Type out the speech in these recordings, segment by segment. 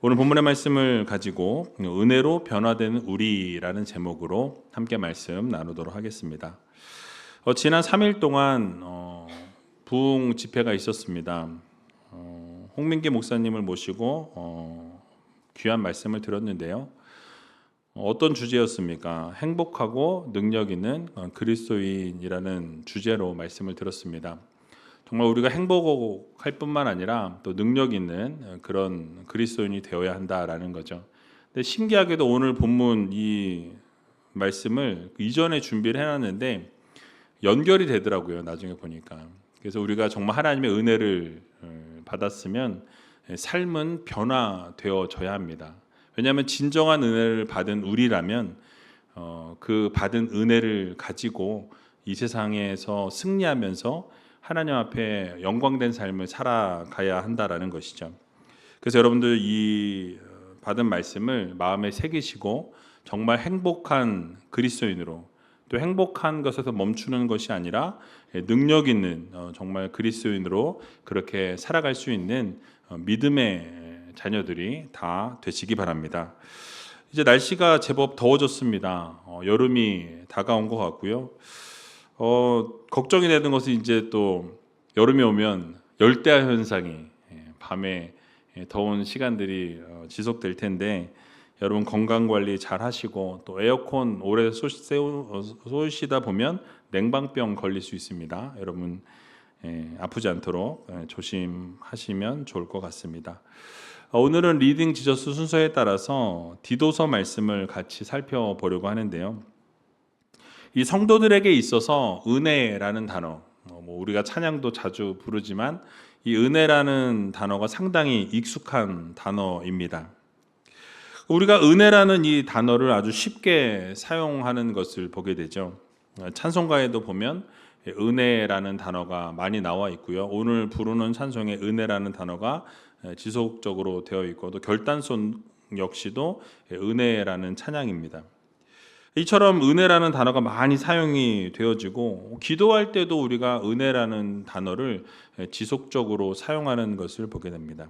오늘 본문의 말씀을 가지고 은혜로 변화되는 우리라는 제목으로 함께 말씀 나누도록 하겠습니다. 지난 3일 동안 부흥 집회가 있었습니다. 홍민기 목사님을 모시고 귀한 말씀을 들었는데요. 어떤 주제였습니까? 행복하고 능력 있는 그리스도인이라는 주제로 말씀을 들었습니다. 정말 우리가 행복할 뿐만 아니라 또 능력 있는 그런 그리스도인이 되어야 한다라는 거죠. 근데 신기하게도 오늘 본문 이 말씀을 이전에 준비를 해놨는데 연결이 되더라고요. 나중에 보니까. 그래서 우리가 정말 하나님의 은혜를 받았으면 삶은 변화되어져야 합니다. 왜냐하면 진정한 은혜를 받은 우리라면 그 받은 은혜를 가지고 이 세상에서 승리하면서 하나님 앞에 영광된 삶을 살아가야 한다라는 것이죠. 그래서 여러분들 이 받은 말씀을 마음에 새기시고 정말 행복한 그리스도인으로, 또 행복한 것에서 멈추는 것이 아니라 능력 있는 정말 그리스도인으로 그렇게 살아갈 수 있는 믿음의 자녀들이 다 되시기 바랍니다. 이제 날씨가 제법 더워졌습니다. 여름이 다가온 것 같고요. 걱정이 되는 것은 이제 또 여름이 오면 열대야 현상이 밤에 더운 시간들이 지속될 텐데 여러분 건강 관리 잘 하시고 또 에어컨 오래 쏘시다 보면 냉방병 걸릴 수 있습니다. 여러분 아프지 않도록 조심하시면 좋을 것 같습니다. 오늘은 리딩 지저스 순서에 따라서 디도서 말씀을 같이 살펴보려고 하는데요. 이 성도들에게 있어서 은혜라는 단어, 우리가 찬양도 자주 부르지만 이 은혜라는 단어가 상당히 익숙한 단어입니다. 우리가 은혜라는 이 단어를 아주 쉽게 사용하는 것을 보게 되죠. 찬송가에도 보면 은혜라는 단어가 많이 나와 있고요. 오늘 부르는 찬송에 은혜라는 단어가 지속적으로 되어 있고 또 결단송 역시도 은혜라는 찬양입니다. 이처럼 은혜라는 단어가 많이 사용이 되어지고 기도할 때도 우리가 은혜라는 단어를 지속적으로 사용하는 것을 보게 됩니다.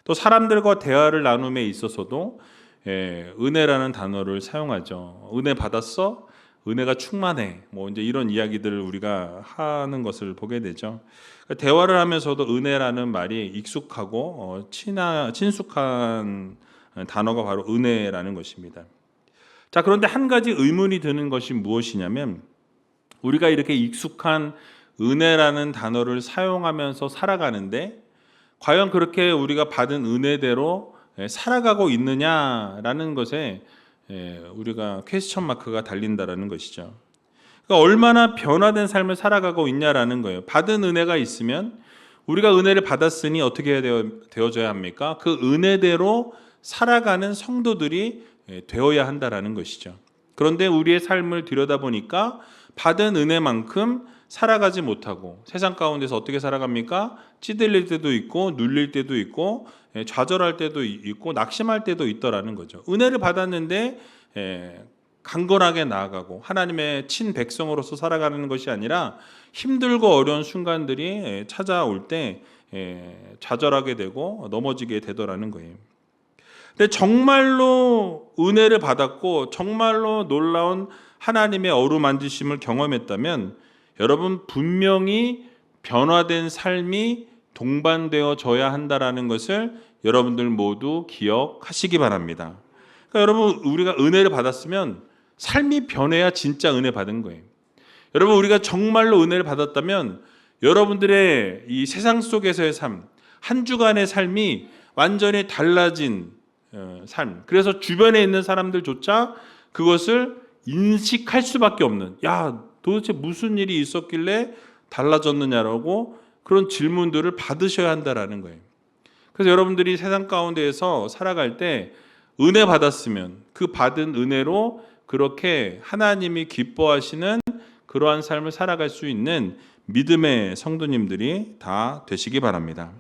또 사람들과 대화를 나눔에 있어서도 은혜라는 단어를 사용하죠. 은혜 받았어? 은혜가 충만해. 이제 이런 이야기들을 우리가 하는 것을 보게 되죠. 대화를 하면서도 은혜라는 말이 익숙하고 친숙한 단어가 바로 은혜라는 것입니다. 자, 그런데 한 가지 의문이 드는 것이 무엇이냐면 우리가 이렇게 익숙한 은혜라는 단어를 사용하면서 살아가는데 과연 그렇게 우리가 받은 은혜대로 살아가고 있느냐라는 것에 우리가 퀘스천 마크가 달린다라는 것이죠. 그러니까 얼마나 변화된 삶을 살아가고 있냐라는 거예요. 받은 은혜가 있으면 우리가 은혜를 받았으니 어떻게 되어져야 합니까? 그 은혜대로 살아가는 성도들이 되어야 한다라는 것이죠. 그런데 우리의 삶을 들여다보니까 받은 은혜만큼 살아가지 못하고 세상 가운데서 어떻게 살아갑니까? 찌들릴 때도 있고 눌릴 때도 있고 좌절할 때도 있고 낙심할 때도 있더라는 거죠. 은혜를 받았는데 강건하게 나아가고 하나님의 친백성으로서 살아가는 것이 아니라 힘들고 어려운 순간들이 찾아올 때 좌절하게 되고 넘어지게 되더라는 거예요. 근데 정말로 은혜를 받았고 정말로 놀라운 하나님의 어루만지심을 경험했다면 여러분 분명히 변화된 삶이 동반되어져야 한다라는 것을 여러분들 모두 기억하시기 바랍니다. 그러니까 여러분 우리가 은혜를 받았으면 삶이 변해야 진짜 은혜 받은 거예요. 여러분 우리가 정말로 은혜를 받았다면 여러분들의 이 세상 속에서의 삶, 한 주간의 삶이 완전히 달라진 삶. 그래서 주변에 있는 사람들조차 그것을 인식할 수밖에 없는, 야, 도대체 무슨 일이 있었길래 달라졌느냐라고 그런 질문들을 받으셔야 한다라는 거예요. 그래서 여러분들이 세상 가운데에서 살아갈 때 은혜 받았으면 그 받은 은혜로 그렇게 하나님이 기뻐하시는 그러한 삶을 살아갈 수 있는 믿음의 성도님들이 다 되시기 바랍니다.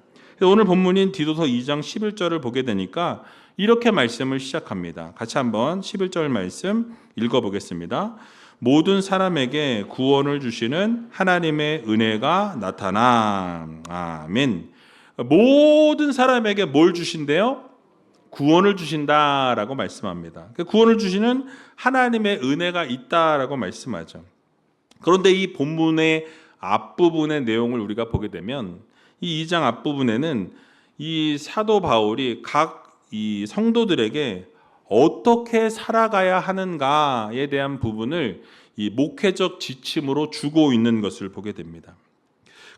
오늘 본문인 디도서 2장 11절을 보게 되니까 이렇게 말씀을 시작합니다. 같이 한번 11절 말씀 읽어보겠습니다. 모든 사람에게 구원을 주시는 하나님의 은혜가 나타나. 아멘. 모든 사람에게 뭘 주신대요? 구원을 주신다라고 말씀합니다. 구원을 주시는 하나님의 은혜가 있다라고 말씀하죠. 그런데 이 본문의 앞부분의 내용을 우리가 보게 되면 이 2장 앞부분에는 이 사도 바울이 각 이 성도들에게 어떻게 살아가야 하는가에 대한 부분을 이 목회적 지침으로 주고 있는 것을 보게 됩니다.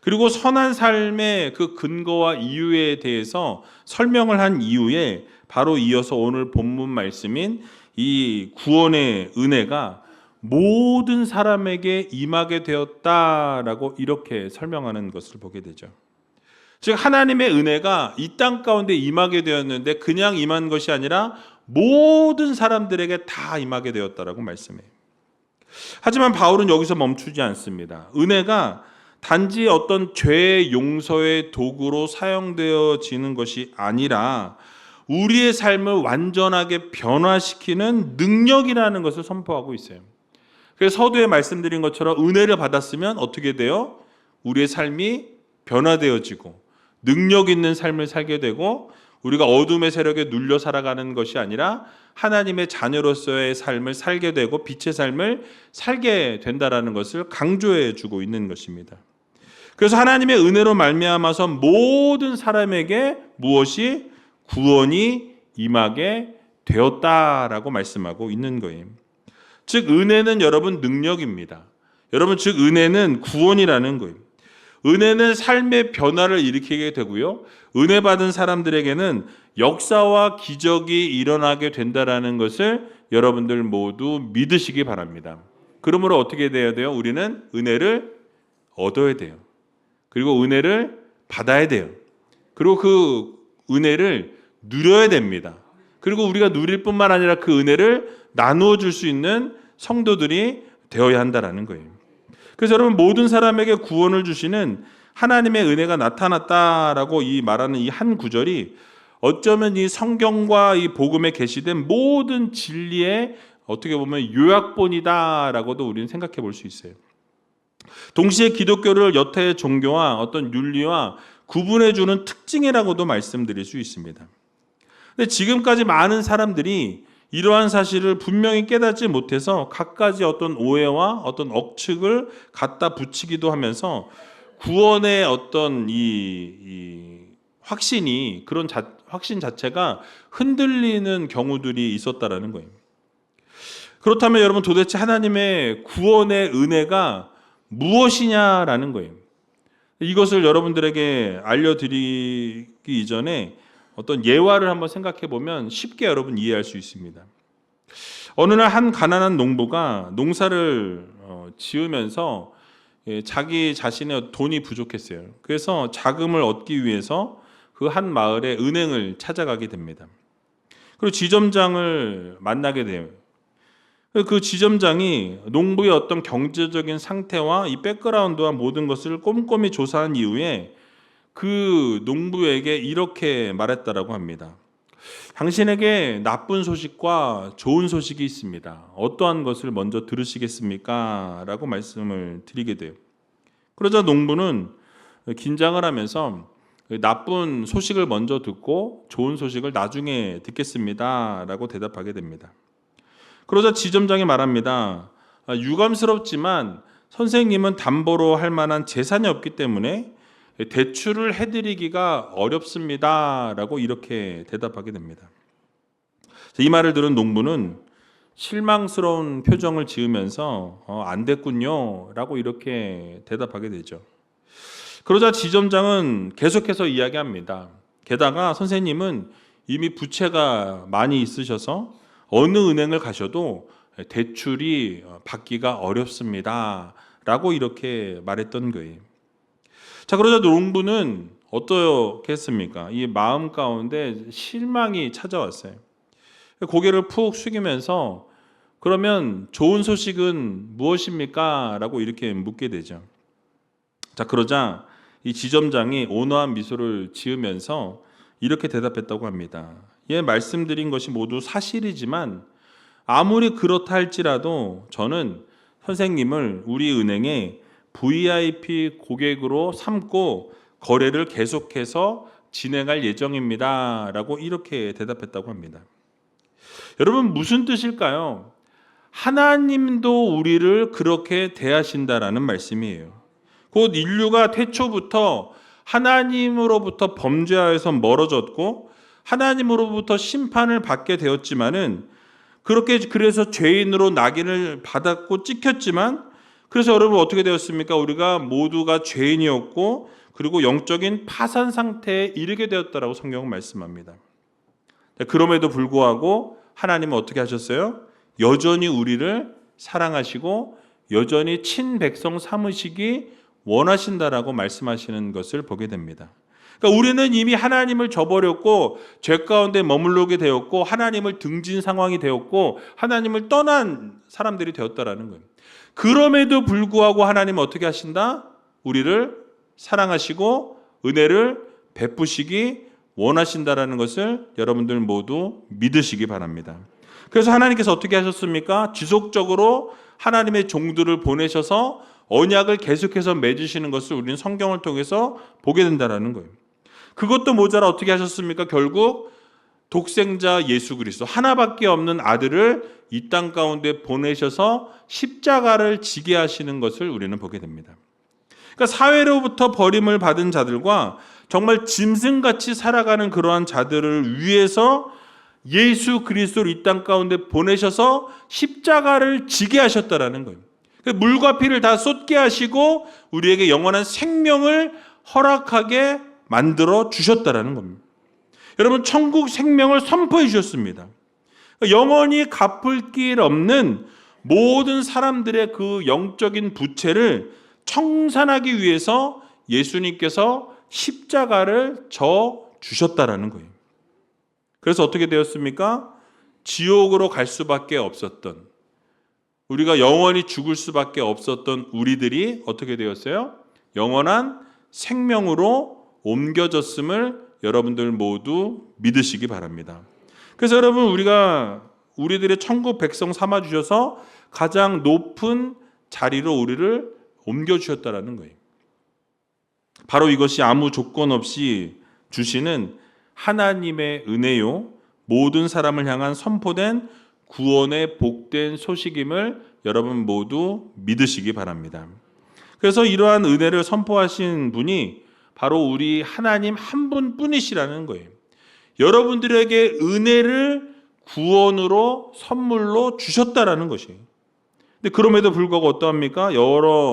그리고 선한 삶의 그 근거와 이유에 대해서 설명을 한 이후에 바로 이어서 오늘 본문 말씀인 이 구원의 은혜가 모든 사람에게 임하게 되었다라고 이렇게 설명하는 것을 보게 되죠. 즉 하나님의 은혜가 이 땅 가운데 임하게 되었는데 그냥 임한 것이 아니라 모든 사람들에게 다 임하게 되었다라고 말씀해요. 하지만 바울은 여기서 멈추지 않습니다. 은혜가 단지 어떤 죄의 용서의 도구로 사용되어지는 것이 아니라 우리의 삶을 완전하게 변화시키는 능력이라는 것을 선포하고 있어요. 그래서 서두에 말씀드린 것처럼 은혜를 받았으면 어떻게 돼요? 우리의 삶이 변화되어지고 능력 있는 삶을 살게 되고 우리가 어둠의 세력에 눌려 살아가는 것이 아니라 하나님의 자녀로서의 삶을 살게 되고 빛의 삶을 살게 된다라는 것을 강조해 주고 있는 것입니다. 그래서 하나님의 은혜로 말미암아서 모든 사람에게 무엇이 구원이 임하게 되었다라고 말씀하고 있는 거예요. 즉 은혜는 여러분 능력입니다. 여러분 즉 은혜는 구원이라는 거예요. 은혜는 삶의 변화를 일으키게 되고요. 은혜 받은 사람들에게는 역사와 기적이 일어나게 된다라는 것을 여러분들 모두 믿으시기 바랍니다. 그러므로 어떻게 돼야 돼요? 우리는 은혜를 얻어야 돼요. 그리고 은혜를 받아야 돼요. 그리고 그 은혜를 누려야 됩니다. 그리고 우리가 누릴 뿐만 아니라 그 은혜를 나누어 줄 수 있는 성도들이 되어야 한다라는 거예요. 그래서 여러분 모든 사람에게 구원을 주시는 하나님의 은혜가 나타났다라고 이 말하는 이 한 구절이 어쩌면 이 성경과 이 복음에 계시된 모든 진리의 어떻게 보면 요약본이다라고도 우리는 생각해 볼 수 있어요. 동시에 기독교를 여타의 종교와 어떤 윤리와 구분해 주는 특징이라고도 말씀드릴 수 있습니다. 근데 지금까지 많은 사람들이 이러한 사실을 분명히 깨닫지 못해서 갖가지 어떤 오해와 어떤 억측을 갖다 붙이기도 하면서 구원의 어떤 이 확신이 그런 확신 자체가 흔들리는 경우들이 있었다라는 거예요. 그렇다면 여러분 도대체 하나님의 구원의 은혜가 무엇이냐라는 거예요. 이것을 여러분들에게 알려드리기 이전에 어떤 예화를 한번 생각해 보면 쉽게 여러분 이해할 수 있습니다. 어느 날 한 가난한 농부가 농사를 지으면서 자기 자신의 돈이 부족했어요. 그래서 자금을 얻기 위해서 그 한 마을의 은행을 찾아가게 됩니다. 그리고 지점장을 만나게 돼요. 그 지점장이 농부의 어떤 경제적인 상태와 이 백그라운드와 모든 것을 꼼꼼히 조사한 이후에 그 농부에게 이렇게 말했다라고 합니다. 당신에게 나쁜 소식과 좋은 소식이 있습니다. 어떠한 것을 먼저 들으시겠습니까? 라고 말씀을 드리게 돼요. 그러자 농부는 긴장을 하면서 나쁜 소식을 먼저 듣고 좋은 소식을 나중에 듣겠습니다. 라고 대답하게 됩니다. 그러자 지점장이 말합니다. 유감스럽지만 선생님은 담보로 할 만한 재산이 없기 때문에 대출을 해드리기가 어렵습니다. 라고 이렇게 대답하게 됩니다. 이 말을 들은 농부는 실망스러운 표정을 지으면서 안 됐군요. 라고 이렇게 대답하게 되죠. 그러자 지점장은 계속해서 이야기합니다. 게다가 선생님은 이미 부채가 많이 있으셔서 어느 은행을 가셔도 대출이 받기가 어렵습니다. 라고 이렇게 말했던 거예요. 자, 그러자 농부는 어떻게 했습니까? 이 마음 가운데 실망이 찾아왔어요. 고개를 푹 숙이면서 그러면 좋은 소식은 무엇입니까? 라고 이렇게 묻게 되죠. 자, 그러자 이 지점장이 온화한 미소를 지으면서 이렇게 대답했다고 합니다. 예, 말씀드린 것이 모두 사실이지만 아무리 그렇다 할지라도 저는 선생님을 우리 은행에 VIP 고객으로 삼고 거래를 계속해서 진행할 예정입니다. 라고 이렇게 대답했다고 합니다. 여러분, 무슨 뜻일까요? 하나님도 우리를 그렇게 대하신다라는 말씀이에요. 곧 인류가 태초부터 하나님으로부터 범죄하여서 멀어졌고 하나님으로부터 심판을 받게 되었지만은 그래서 죄인으로 낙인을 받았고 찍혔지만 그래서 여러분 어떻게 되었습니까? 우리가 모두가 죄인이었고 그리고 영적인 파산 상태에 이르게 되었다라고 성경은 말씀합니다. 그럼에도 불구하고 하나님은 어떻게 하셨어요? 여전히 우리를 사랑하시고 여전히 친백성 삼으시기 원하신다라고 말씀하시는 것을 보게 됩니다. 그러니까 우리는 이미 하나님을 저버렸고 죄 가운데 머물르게 되었고 하나님을 등진 상황이 되었고 하나님을 떠난 사람들이 되었다라는 거예요. 그럼에도 불구하고 하나님은 어떻게 하신다? 우리를 사랑하시고 은혜를 베푸시기 원하신다라는 것을 여러분들 모두 믿으시기 바랍니다. 그래서 하나님께서 어떻게 하셨습니까? 지속적으로 하나님의 종들을 보내셔서 언약을 계속해서 맺으시는 것을 우리는 성경을 통해서 보게 된다는 거예요. 그것도 모자라 어떻게 하셨습니까? 결국 독생자 예수 그리스도 하나밖에 없는 아들을 이 땅 가운데 보내셔서 십자가를 지게 하시는 것을 우리는 보게 됩니다. 그러니까 사회로부터 버림을 받은 자들과 정말 짐승같이 살아가는 그러한 자들을 위해서 예수 그리스도를 이 땅 가운데 보내셔서 십자가를 지게 하셨다라는 거예요. 물과 피를 다 쏟게 하시고 우리에게 영원한 생명을 허락하게 만들어 주셨다라는 겁니다. 여러분, 천국 생명을 선포해 주셨습니다. 영원히 갚을 길 없는 모든 사람들의 그 영적인 부채를 청산하기 위해서 예수님께서 십자가를 져 주셨다라는 거예요. 그래서 어떻게 되었습니까? 지옥으로 갈 수밖에 없었던, 우리가 영원히 죽을 수밖에 없었던 우리들이 어떻게 되었어요? 영원한 생명으로 옮겨졌음을 여러분들 모두 믿으시기 바랍니다. 그래서 여러분, 우리들의 천국 백성 삼아 주셔서 가장 높은 자리로 우리를 옮겨주셨다라는 거예요. 바로 이것이 아무 조건 없이 주시는 하나님의 은혜요, 모든 사람을 향한 선포된 구원의 복된 소식임을 여러분 모두 믿으시기 바랍니다. 그래서 이러한 은혜를 선포하신 분이 바로 우리 하나님 한 분뿐이시라는 거예요. 여러분들에게 은혜를 구원으로 선물로 주셨다라는 것이에요. 근데 그럼에도 불구하고 어떠합니까?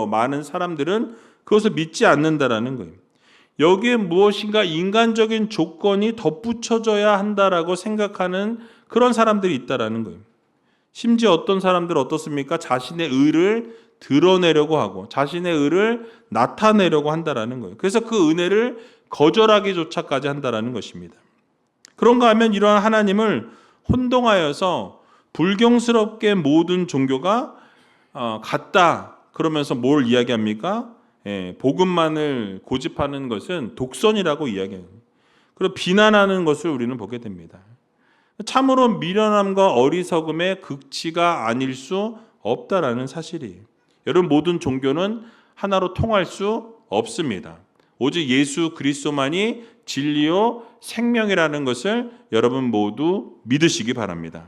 많은 사람들은 그것을 믿지 않는다라는 거예요. 여기에 무엇인가 인간적인 조건이 덧붙여져야 한다라고 생각하는 그런 사람들이 있다라는 거예요. 심지어 어떤 사람들은 어떻습니까? 자신의 의를 드러내려고 하고 자신의 의를 나타내려고 한다라는 거예요. 그래서 그 은혜를 거절하기조차까지 한다라는 것입니다. 그런가 하면 이러한 하나님을 혼동하여서 불경스럽게 모든 종교가 같다 그러면서 뭘 이야기합니까? 복음만을 고집하는 것은 독선이라고 이야기해요. 그리고 비난하는 것을 우리는 보게 됩니다. 참으로 미련함과 어리석음의 극치가 아닐 수 없다라는 사실이에요. 여러분, 모든 종교는 하나로 통할 수 없습니다. 오직 예수 그리스도만이 진리요 생명이라는 것을 여러분 모두 믿으시기 바랍니다.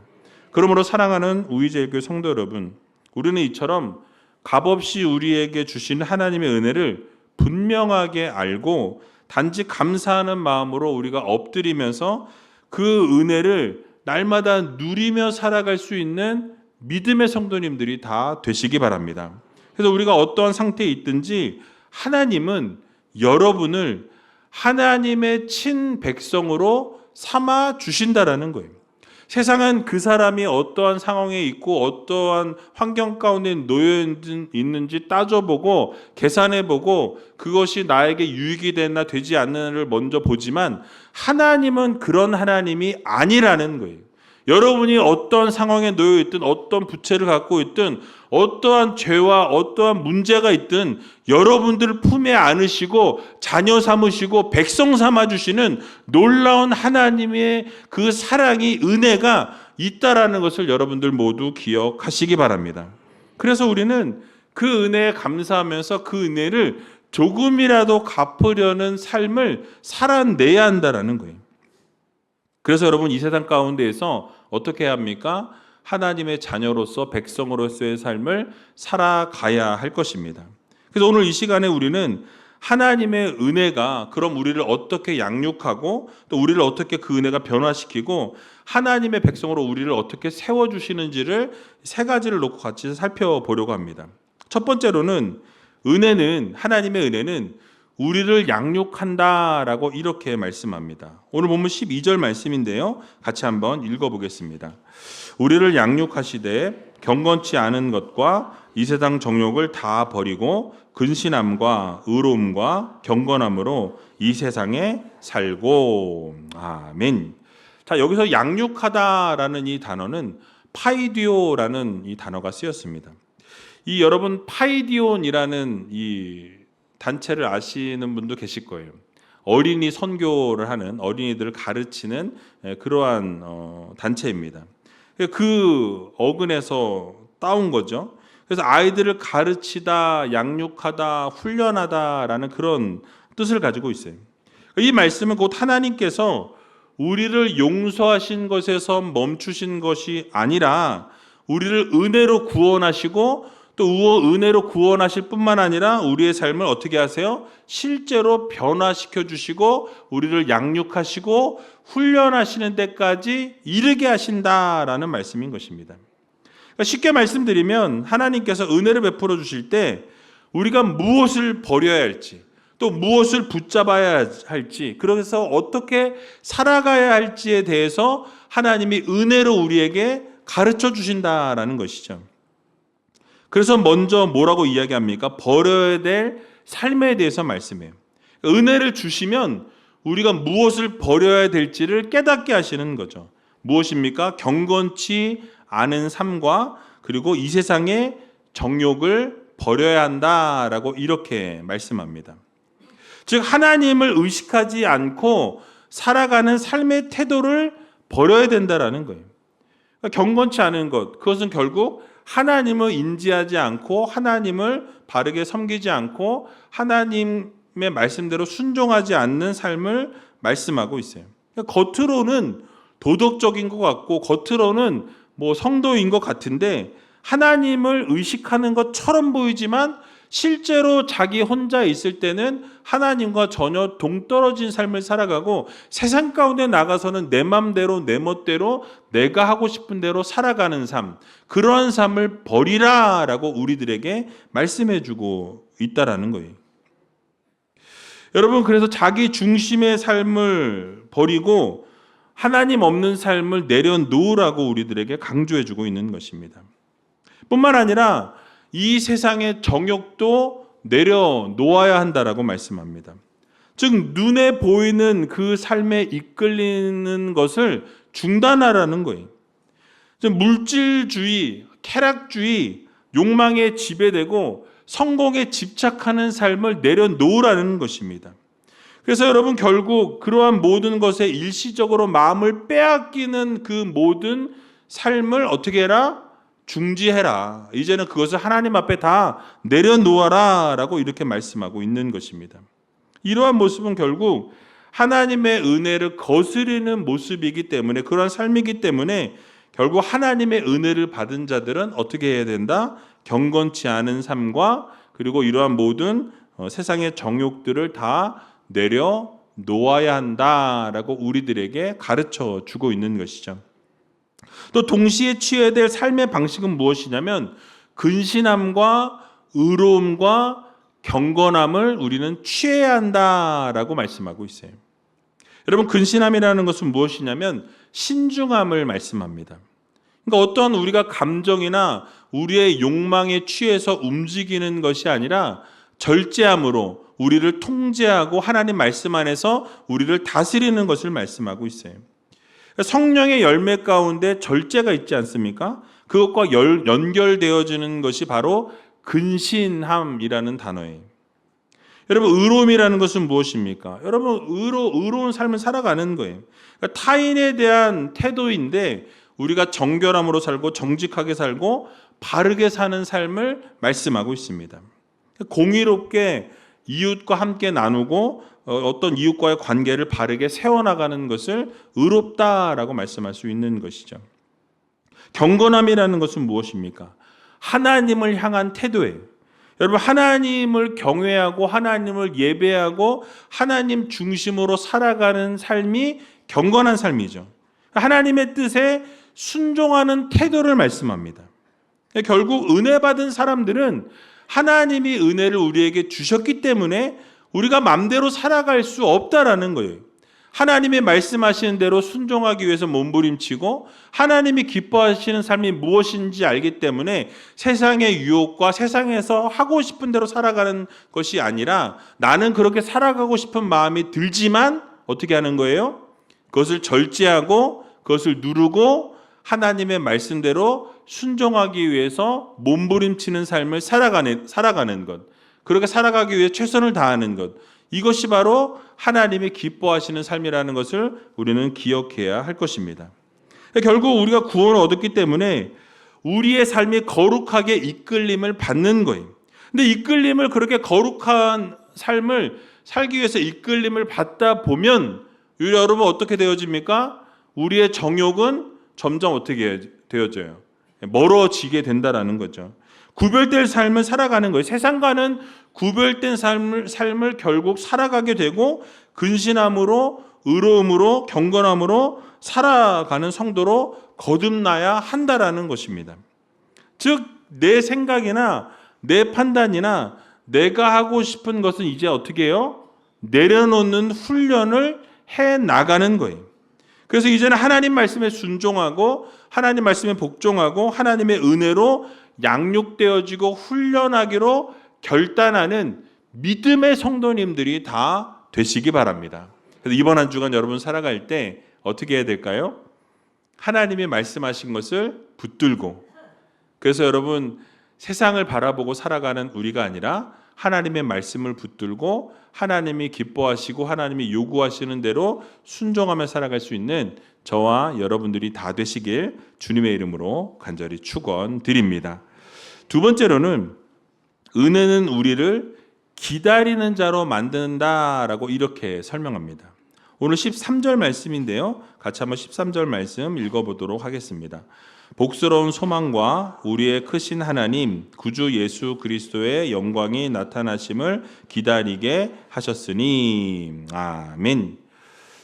그러므로 사랑하는 우리제일교회 성도 여러분, 우리는 이처럼 값없이 우리에게 주신 하나님의 은혜를 분명하게 알고 단지 감사하는 마음으로 우리가 엎드리면서 그 은혜를 날마다 누리며 살아갈 수 있는 믿음의 성도님들이 다 되시기 바랍니다. 그래서 우리가 어떠한 상태에 있든지 하나님은 여러분을 하나님의 친백성으로 삼아 주신다라는 거예요. 세상은 그 사람이 어떠한 상황에 있고 어떠한 환경 가운데 놓여 있는지 따져보고 계산해보고 그것이 나에게 유익이 되나 되지 않느냐를 먼저 보지만 하나님은 그런 하나님이 아니라는 거예요. 여러분이 어떠한 상황에 놓여 있든 어떤 부채를 갖고 있든 어떠한 죄와 어떠한 문제가 있든 여러분들 품에 안으시고 자녀 삼으시고 백성 삼아주시는 놀라운 하나님의 그 사랑이 은혜가 있다라는 것을 여러분들 모두 기억하시기 바랍니다. 그래서 우리는 그 은혜에 감사하면서 그 은혜를 조금이라도 갚으려는 삶을 살아내야 한다라는 거예요. 그래서 여러분, 이 세상 가운데에서 어떻게 해야 합니까? 하나님의 자녀로서 백성으로서의 삶을 살아가야 할 것입니다. 그래서 오늘 이 시간에 우리는 하나님의 은혜가 그럼 우리를 어떻게 양육하고 또 우리를 어떻게 그 은혜가 변화시키고 하나님의 백성으로 우리를 어떻게 세워주시는지를 세 가지를 놓고 같이 살펴보려고 합니다. 첫 번째로는 하나님의 은혜는 우리를 양육한다라고 이렇게 말씀합니다. 오늘 본문 12절 말씀인데요. 같이 한번 읽어보겠습니다. 우리를 양육하시되 경건치 않은 것과 이 세상 정욕을 다 버리고 근신함과 의로움과 경건함으로 이 세상에 살고. 아멘. 자, 여기서 양육하다라는 이 단어는 파이디오라는 이 단어가 쓰였습니다. 이 여러분 파이디온이라는 이 단체를 아시는 분도 계실 거예요. 어린이 선교를 하는, 어린이들을 가르치는 그러한 단체입니다. 그 어근에서 따온 거죠. 그래서 아이들을 가르치다, 양육하다, 훈련하다라는 그런 뜻을 가지고 있어요. 이 말씀은 곧 하나님께서 우리를 용서하신 것에서 멈추신 것이 아니라 우리를 은혜로 구원하시고 또 은혜로 구원하실 뿐만 아니라 우리의 삶을 어떻게 하세요? 실제로 변화시켜 주시고 우리를 양육하시고 훈련하시는 데까지 이르게 하신다라는 말씀인 것입니다. 그러니까 쉽게 말씀드리면 하나님께서 은혜를 베풀어 주실 때 우리가 무엇을 버려야 할지 또 무엇을 붙잡아야 할지 그래서 어떻게 살아가야 할지에 대해서 하나님이 은혜로 우리에게 가르쳐 주신다라는 것이죠. 그래서 먼저 뭐라고 이야기합니까? 버려야 될 삶에 대해서 말씀해요. 은혜를 주시면 우리가 무엇을 버려야 될지를 깨닫게 하시는 거죠. 무엇입니까? 경건치 않은 삶과 그리고 이 세상의 정욕을 버려야 한다라고 이렇게 말씀합니다. 즉 하나님을 의식하지 않고 살아가는 삶의 태도를 버려야 된다라는 거예요. 그러니까 경건치 않은 것, 그것은 결국 하나님을 인지하지 않고 하나님을 바르게 섬기지 않고 하나님의 말씀대로 순종하지 않는 삶을 말씀하고 있어요. 그러니까 겉으로는 도덕적인 것 같고 겉으로는 뭐 성도인 것 같은데 하나님을 의식하는 것처럼 보이지만 실제로 자기 혼자 있을 때는 하나님과 전혀 동떨어진 삶을 살아가고 세상 가운데 나가서는 내 맘대로 내 멋대로 내가 하고 싶은 대로 살아가는 삶, 그러한 삶을 버리라라고 우리들에게 말씀해 주고 있다라는 거예요. 여러분, 그래서 자기 중심의 삶을 버리고 하나님 없는 삶을 내려놓으라고 우리들에게 강조해 주고 있는 것입니다. 뿐만 아니라 이 세상의 정욕도 내려놓아야 한다라고 말씀합니다. 즉 눈에 보이는 그 삶에 이끌리는 것을 중단하라는 거예요. 즉 물질주의, 쾌락주의, 욕망에 지배되고 성공에 집착하는 삶을 내려놓으라는 것입니다. 그래서 여러분 결국 그러한 모든 것에 일시적으로 마음을 빼앗기는 그 모든 삶을 어떻게 해라? 중지해라. 이제는 그것을 하나님 앞에 다 내려놓아라 라고 이렇게 말씀하고 있는 것입니다. 이러한 모습은 결국 하나님의 은혜를 거스르는 모습이기 때문에 그러한 삶이기 때문에 결국 하나님의 은혜를 받은 자들은 어떻게 해야 된다? 경건치 않은 삶과 그리고 이러한 모든 세상의 정욕들을 다 내려놓아야 한다라고 우리들에게 가르쳐 주고 있는 것이죠. 또 동시에 취해야 될 삶의 방식은 무엇이냐면 근신함과 의로움과 경건함을 우리는 취해야 한다라고 말씀하고 있어요. 여러분 근신함이라는 것은 무엇이냐면 신중함을 말씀합니다. 그러니까 어떤 우리가 감정이나 우리의 욕망에 취해서 움직이는 것이 아니라 절제함으로 우리를 통제하고 하나님 말씀 안에서 우리를 다스리는 것을 말씀하고 있어요. 성령의 열매 가운데 절제가 있지 않습니까? 그것과 연결되어지는 것이 바로 근신함이라는 단어예요. 여러분 의로움이라는 것은 무엇입니까? 여러분 의로운 삶을 살아가는 거예요. 그러니까 타인에 대한 태도인데 우리가 정결함으로 살고 정직하게 살고 바르게 사는 삶을 말씀하고 있습니다. 공의롭게 이웃과 함께 나누고 어떤 이웃과의 관계를 바르게 세워나가는 것을 의롭다라고 말씀할 수 있는 것이죠. 경건함이라는 것은 무엇입니까? 하나님을 향한 태도예요. 여러분, 하나님을 경외하고 하나님을 예배하고 하나님 중심으로 살아가는 삶이 경건한 삶이죠. 하나님의 뜻에 순종하는 태도를 말씀합니다. 결국 은혜 받은 사람들은 하나님이 은혜를 우리에게 주셨기 때문에 우리가 마음대로 살아갈 수 없다라는 거예요. 하나님이 말씀하시는 대로 순종하기 위해서 몸부림치고 하나님이 기뻐하시는 삶이 무엇인지 알기 때문에 세상의 유혹과 세상에서 하고 싶은 대로 살아가는 것이 아니라 나는 그렇게 살아가고 싶은 마음이 들지만 어떻게 하는 거예요? 그것을 절제하고 그것을 누르고 하나님의 말씀대로 순종하기 위해서 몸부림치는 삶을 살아가는 것, 그렇게 살아가기 위해 최선을 다하는 것, 이것이 바로 하나님이 기뻐하시는 삶이라는 것을 우리는 기억해야 할 것입니다. 결국 우리가 구원을 얻었기 때문에 우리의 삶이 거룩하게 이끌림을 받는 거예요. 근데 이끌림을 그렇게 거룩한 삶을 살기 위해서 이끌림을 받다 보면 여러분 어떻게 되어집니까? 우리의 정욕은 점점 어떻게 되어져요? 멀어지게 된다라는 거죠. 구별된 삶을 살아가는 거예요. 세상과는 구별된 삶을 결국 살아가게 되고 근신함으로, 의로움으로, 경건함으로 살아가는 성도로 거듭나야 한다라는 것입니다. 즉, 내 생각이나 내 판단이나 내가 하고 싶은 것은 이제 어떻게 해요? 내려놓는 훈련을 해 나가는 거예요. 그래서 이제는 하나님 말씀에 순종하고 하나님 말씀에 복종하고 하나님의 은혜로 양육되어지고 훈련하기로 결단하는 믿음의 성도님들이 다 되시기 바랍니다. 그래서 이번 한 주간 여러분 살아갈 때 어떻게 해야 될까요? 하나님이 말씀하신 것을 붙들고, 그래서 여러분 세상을 바라보고 살아가는 우리가 아니라 하나님의 말씀을 붙들고 하나님이 기뻐하시고 하나님이 요구하시는 대로 순종하며 살아갈 수 있는 저와 여러분들이 다 되시길 주님의 이름으로 간절히 축원드립니다. 두 번째로는 은혜는 우리를 기다리는 자로 만든다라고 이렇게 설명합니다. 오늘 13절 말씀인데요. 같이 한번 13절 말씀 읽어보도록 하겠습니다. 복스러운 소망과 우리의 크신 하나님 구주 예수 그리스도의 영광이 나타나심을 기다리게 하셨으니 아멘.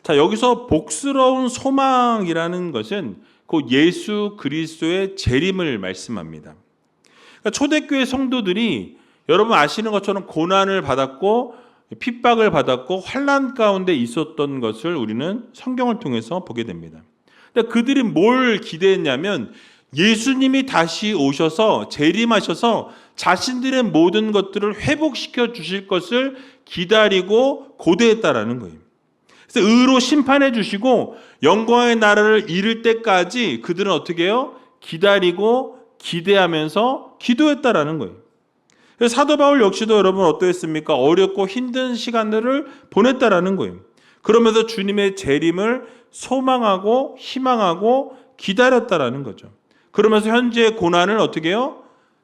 자, 여기서 복스러운 소망이라는 것은 그 예수 그리스도의 재림을 말씀합니다. 그러니까 초대교회 성도들이 여러분 아시는 것처럼 고난을 받았고 핍박을 받았고 환난 가운데 있었던 것을 우리는 성경을 통해서 보게 됩니다. 근데 그들이 뭘 기대했냐면 예수님이 다시 오셔서 재림하셔서 자신들의 모든 것들을 회복시켜 주실 것을 기다리고 고대했다라는 거예요. 그래서 의로 심판해 주시고 영광의 나라를 이룰 때까지 그들은 어떻게 해요? 기다리고 기대하면서 기도했다라는 거예요. 그래서 사도 바울 역시도 여러분 어떠했습니까? 어렵고 힘든 시간들을 보냈다라는 거예요. 그러면서 주님의 재림을 소망하고 희망하고 기다렸다라는 거죠. 그러면서 현재의 고난을 어떻게 해요?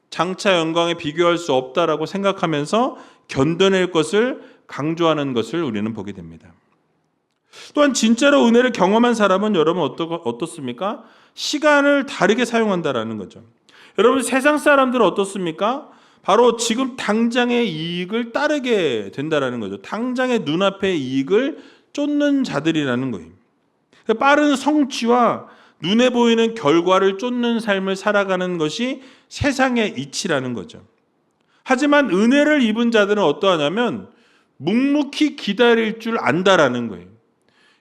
장차 영광에 비교할 수 없다라고 생각하면서 견뎌낼 것을 강조하는 것을 우리는 보게 됩니다. 또한 진짜로 은혜를 경험한 사람은 여러분 어떻습니까? 시간을 다르게 사용한다라는 거죠. 여러분 세상 사람들은 어떻습니까? 바로 지금 당장의 이익을 따르게 된다라는 거죠. 당장의 눈앞의 이익을 쫓는 자들이라는 거예요. 빠른 성취와 눈에 보이는 결과를 쫓는 삶을 살아가는 것이 세상의 이치라는 거죠. 하지만 은혜를 입은 자들은 어떠하냐면 묵묵히 기다릴 줄 안다라는 거예요.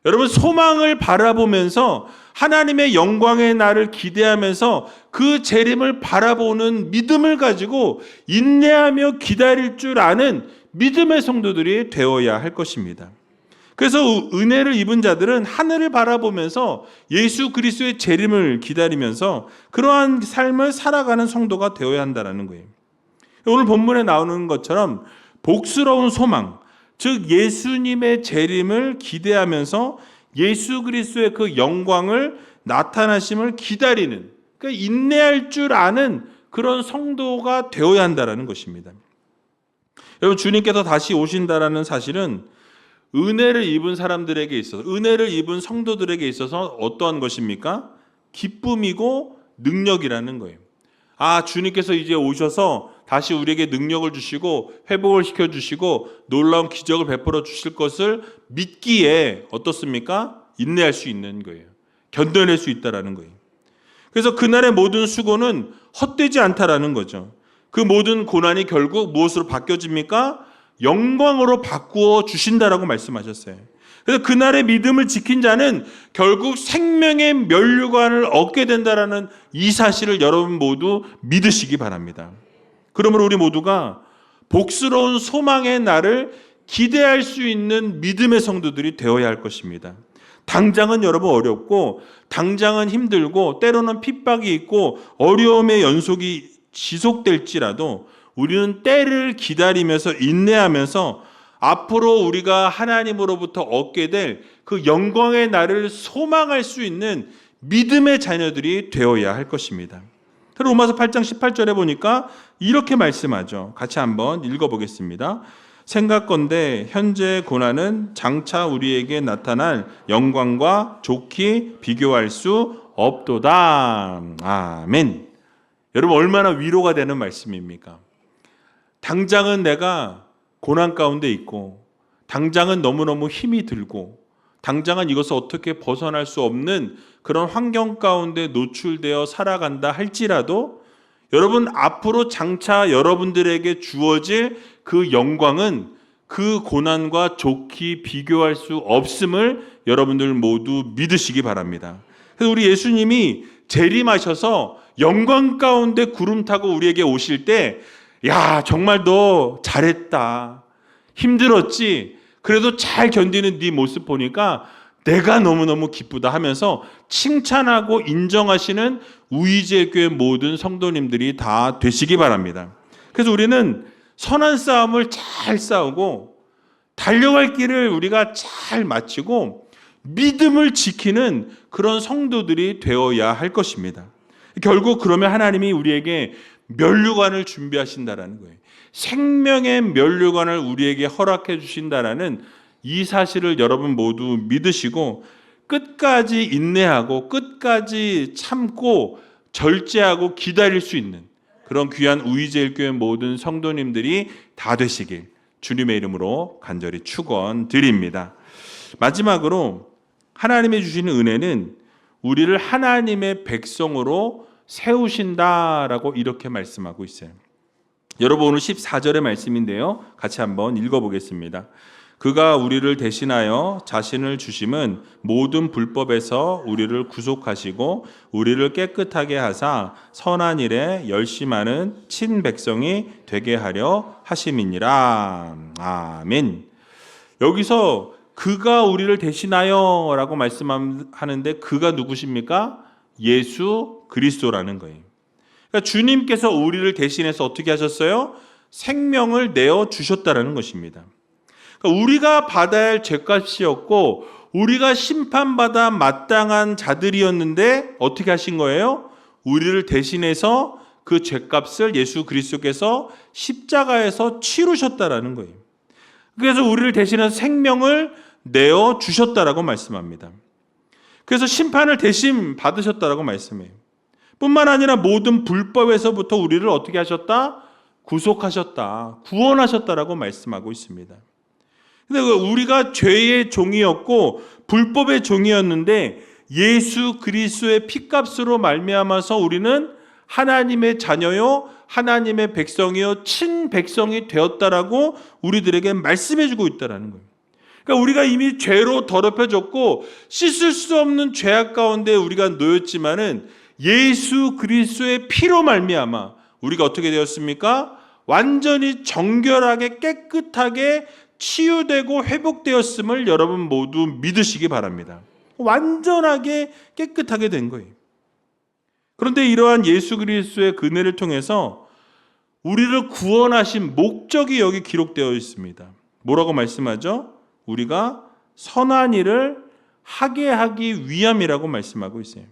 여러분 소망을 바라보면서 하나님의 영광의 날을 기대하면서 그 재림을 바라보는 믿음을 가지고 인내하며 기다릴 줄 아는 믿음의 성도들이 되어야 할 것입니다. 그래서 은혜를 입은 자들은 하늘을 바라보면서 예수 그리스도의 재림을 기다리면서 그러한 삶을 살아가는 성도가 되어야 한다는 거예요. 오늘 본문에 나오는 것처럼 복스러운 소망, 즉 예수님의 재림을 기대하면서 예수 그리스도의 그 영광을 나타나심을 기다리는, 그러니까 인내할 줄 아는 그런 성도가 되어야 한다는 것입니다. 여러분, 주님께서 다시 오신다라는 사실은 은혜를 입은 사람들에게 있어서, 은혜를 입은 성도들에게 있어서 어떠한 것입니까? 기쁨이고 능력이라는 거예요. 아, 주님께서 이제 오셔서 다시 우리에게 능력을 주시고 회복을 시켜주시고 놀라운 기적을 베풀어 주실 것을 믿기에 어떻습니까? 인내할 수 있는 거예요. 견뎌낼 수 있다라는 거예요. 그래서 그날의 모든 수고는 헛되지 않다라는 거죠. 그 모든 고난이 결국 무엇으로 바뀌어집니까? 영광으로 바꾸어 주신다라고 말씀하셨어요. 그래서 그날의 믿음을 지킨 자는 결국 생명의 면류관을 얻게 된다라는 이 사실을 여러분 모두 믿으시기 바랍니다. 그러므로 우리 모두가 복스러운 소망의 날을 기대할 수 있는 믿음의 성도들이 되어야 할 것입니다. 당장은 여러분 어렵고, 당장은 힘들고, 때로는 핍박이 있고 어려움의 연속이 지속될지라도 우리는 때를 기다리면서 인내하면서 앞으로 우리가 하나님으로부터 얻게 될 그 영광의 날을 소망할 수 있는 믿음의 자녀들이 되어야 할 것입니다. 로마서 8장 18절에 보니까 이렇게 말씀하죠. 같이 한번 읽어보겠습니다. 생각건대 현재의 고난은 장차 우리에게 나타날 영광과 좋게 비교할 수 없도다. 아멘. 여러분, 얼마나 위로가 되는 말씀입니까? 당장은 내가 고난 가운데 있고, 당장은 너무너무 힘이 들고, 당장은 이것을 어떻게 벗어날 수 없는 그런 환경 가운데 노출되어 살아간다 할지라도 여러분, 앞으로 장차 여러분들에게 주어질 그 영광은 그 고난과 좋게 비교할 수 없음을 여러분들 모두 믿으시기 바랍니다. 그래서 우리 예수님이 재림하셔서 영광 가운데 구름 타고 우리에게 오실 때, 야, 정말 너 잘했다, 힘들었지, 그래도 잘 견디는 네 모습 보니까 내가 너무너무 기쁘다 하면서 칭찬하고 인정하시는 우이제교회 모든 성도님들이 다 되시기 바랍니다. 그래서 우리는 선한 싸움을 잘 싸우고 달려갈 길을 우리가 잘 마치고 믿음을 지키는 그런 성도들이 되어야 할 것입니다. 결국 그러면 하나님이 우리에게 면류관을 준비하신다라는 거예요. 생명의 면류관을 우리에게 허락해 주신다라는 이 사실을 여러분 모두 믿으시고 끝까지 인내하고 끝까지 참고 절제하고 기다릴 수 있는 그런 귀한 우이제일교회 모든 성도님들이 다 되시길 주님의 이름으로 간절히 축원드립니다. 마지막으로 하나님이 주시는 은혜는 우리를 하나님의 백성으로 세우신다라고 이렇게 말씀하고 있어요. 여러분, 오늘 14절의 말씀인데요, 같이 한번 읽어보겠습니다. 그가 우리를 대신하여 자신을 주심은 모든 불법에서 우리를 구속하시고 우리를 깨끗하게 하사 선한 일에 열심하는 친백성이 되게 하려 하심이니라. 아멘. 여기서 그가 우리를 대신하여 라고 말씀하는데 그가 누구십니까? 예수 그리스도라는 거예요. 그러니까 주님께서 우리를 대신해서 어떻게 하셨어요? 생명을 내어 주셨다라는 것입니다. 그러니까 우리가 받아야 할 죄값이었고 우리가 심판받아 마땅한 자들이었는데 어떻게 하신 거예요? 우리를 대신해서 그 죄값을 예수 그리스도께서 십자가에서 치르셨다라는 거예요. 그래서 우리를 대신해서 생명을 내어 주셨다라고 말씀합니다. 그래서 심판을 대신 받으셨다라고 말씀해요. 뿐만 아니라 모든 불법에서부터 우리를 어떻게 하셨다? 구속하셨다, 구원하셨다라고 말씀하고 있습니다. 근데 우리가 죄의 종이었고 불법의 종이었는데 예수 그리스도의 피값으로 말미암아서 우리는 하나님의 자녀요, 하나님의 백성이요, 친백성이 되었다라고 우리들에게 말씀해주고 있다라는 거예요. 그러니까 우리가 이미 죄로 더럽혀졌고 씻을 수 없는 죄악 가운데 우리가 놓였지만은 예수 그리스도의 피로 말미암아 우리가 어떻게 되었습니까? 완전히 정결하게 깨끗하게 치유되고 회복되었음을 여러분 모두 믿으시기 바랍니다. 완전하게 깨끗하게 된 거예요. 그런데 이러한 예수 그리스도의 은혜를 통해서 우리를 구원하신 목적이 여기 기록되어 있습니다. 뭐라고 말씀하죠? 우리가 선한 일을 하게 하기 위함이라고 말씀하고 있어요.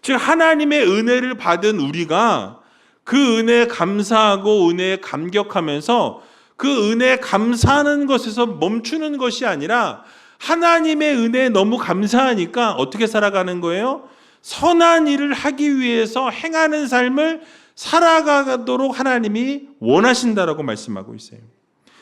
즉 하나님의 은혜를 받은 우리가 그 은혜에 감사하고 은혜에 감격하면서 그 은혜에 감사하는 것에서 멈추는 것이 아니라 하나님의 은혜에 너무 감사하니까 어떻게 살아가는 거예요? 선한 일을 하기 위해서 행하는 삶을 살아가도록 하나님이 원하신다라고 말씀하고 있어요.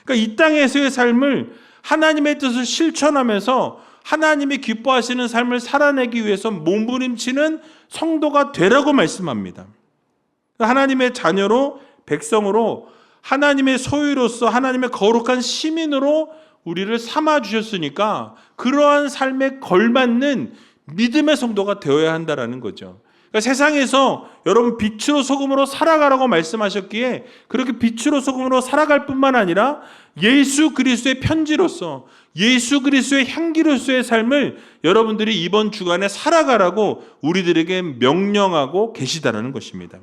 그러니까 이 땅에서의 삶을 하나님의 뜻을 실천하면서 하나님이 기뻐하시는 삶을 살아내기 위해서 몸부림치는 성도가 되라고 말씀합니다. 하나님의 자녀로, 백성으로, 하나님의 소유로서 하나님의 거룩한 시민으로 우리를 삼아주셨으니까 그러한 삶에 걸맞는 믿음의 성도가 되어야 한다는 거죠. 그러니까 세상에서 여러분 빛으로 소금으로 살아가라고 말씀하셨기에 그렇게 빛으로 소금으로 살아갈 뿐만 아니라 예수 그리스도의 편지로서, 예수 그리스도의 향기로서의 삶을 여러분들이 이번 주간에 살아가라고 우리들에게 명령하고 계시다는 것입니다.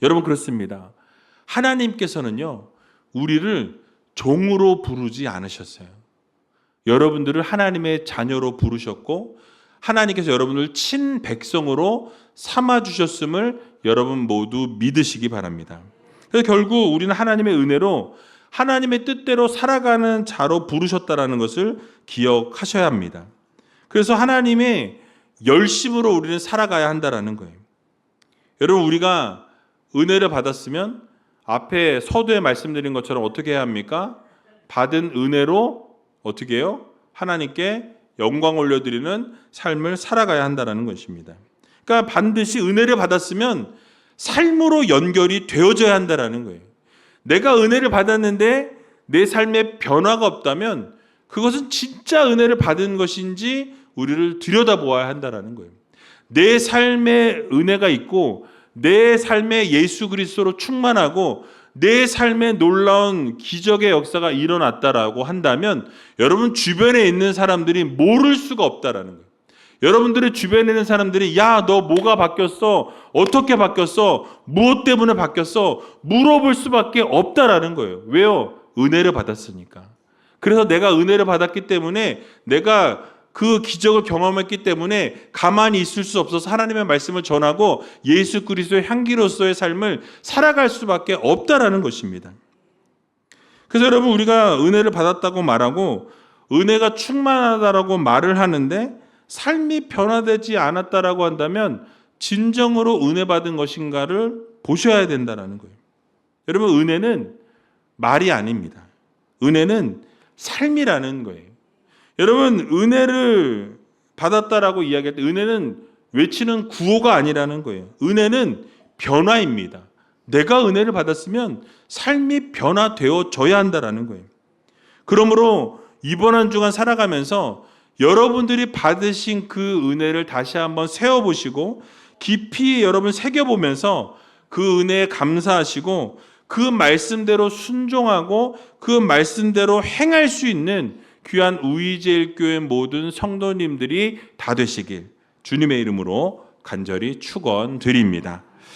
여러분, 그렇습니다. 하나님께서는요, 우리를 종으로 부르지 않으셨어요. 여러분들을 하나님의 자녀로 부르셨고 하나님께서 여러분을 친백성으로 삼아주셨음을 여러분 모두 믿으시기 바랍니다. 그래서 결국 우리는 하나님의 은혜로 하나님의 뜻대로 살아가는 자로 부르셨다는 것을 기억하셔야 합니다. 그래서 하나님의 열심으로 우리는 살아가야 한다는 거예요. 여러분, 우리가 은혜를 받았으면 앞에 서두에 말씀드린 것처럼 어떻게 해야 합니까? 받은 은혜로 어떻게 해요? 하나님께 영광 올려드리는 삶을 살아가야 한다는 것입니다. 그러니까 반드시 은혜를 받았으면 삶으로 연결이 되어져야 한다는 거예요. 내가 은혜를 받았는데 내 삶에 변화가 없다면 그것은 진짜 은혜를 받은 것인지 우리를 들여다보아야 한다는 거예요. 내 삶에 은혜가 있고 내 삶에 예수 그리스도로 충만하고 내 삶에 놀라운 기적의 역사가 일어났다라고 한다면 여러분 주변에 있는 사람들이 모를 수가 없다라는 거예요. 여러분들의 주변에 있는 사람들이 야, 너 뭐가 바뀌었어? 어떻게 바뀌었어? 무엇 때문에 바뀌었어? 물어볼 수밖에 없다라는 거예요. 왜요? 은혜를 받았으니까. 그래서 내가 은혜를 받았기 때문에 내가 그 기적을 경험했기 때문에 가만히 있을 수 없어서 하나님의 말씀을 전하고 예수 그리스도의 향기로서의 삶을 살아갈 수밖에 없다라는 것입니다. 그래서 여러분, 우리가 은혜를 받았다고 말하고 은혜가 충만하다라고 말을 하는데 삶이 변화되지 않았다라고 한다면 진정으로 은혜 받은 것인가를 보셔야 된다는 거예요. 여러분, 은혜는 말이 아닙니다. 은혜는 삶이라는 거예요. 여러분, 은혜를 받았다라고 이야기할 때 은혜는 외치는 구호가 아니라는 거예요. 은혜는 변화입니다. 내가 은혜를 받았으면 삶이 변화되어져야 한다는 거예요. 그러므로 이번 한 주간 살아가면서 여러분들이 받으신 그 은혜를 다시 한번 세워보시고 깊이 여러분 새겨보면서 그 은혜에 감사하시고 그 말씀대로 순종하고 그 말씀대로 행할 수 있는 귀한 우이제일교회 모든 성도님들이 다 되시길 주님의 이름으로 간절히 축원드립니다.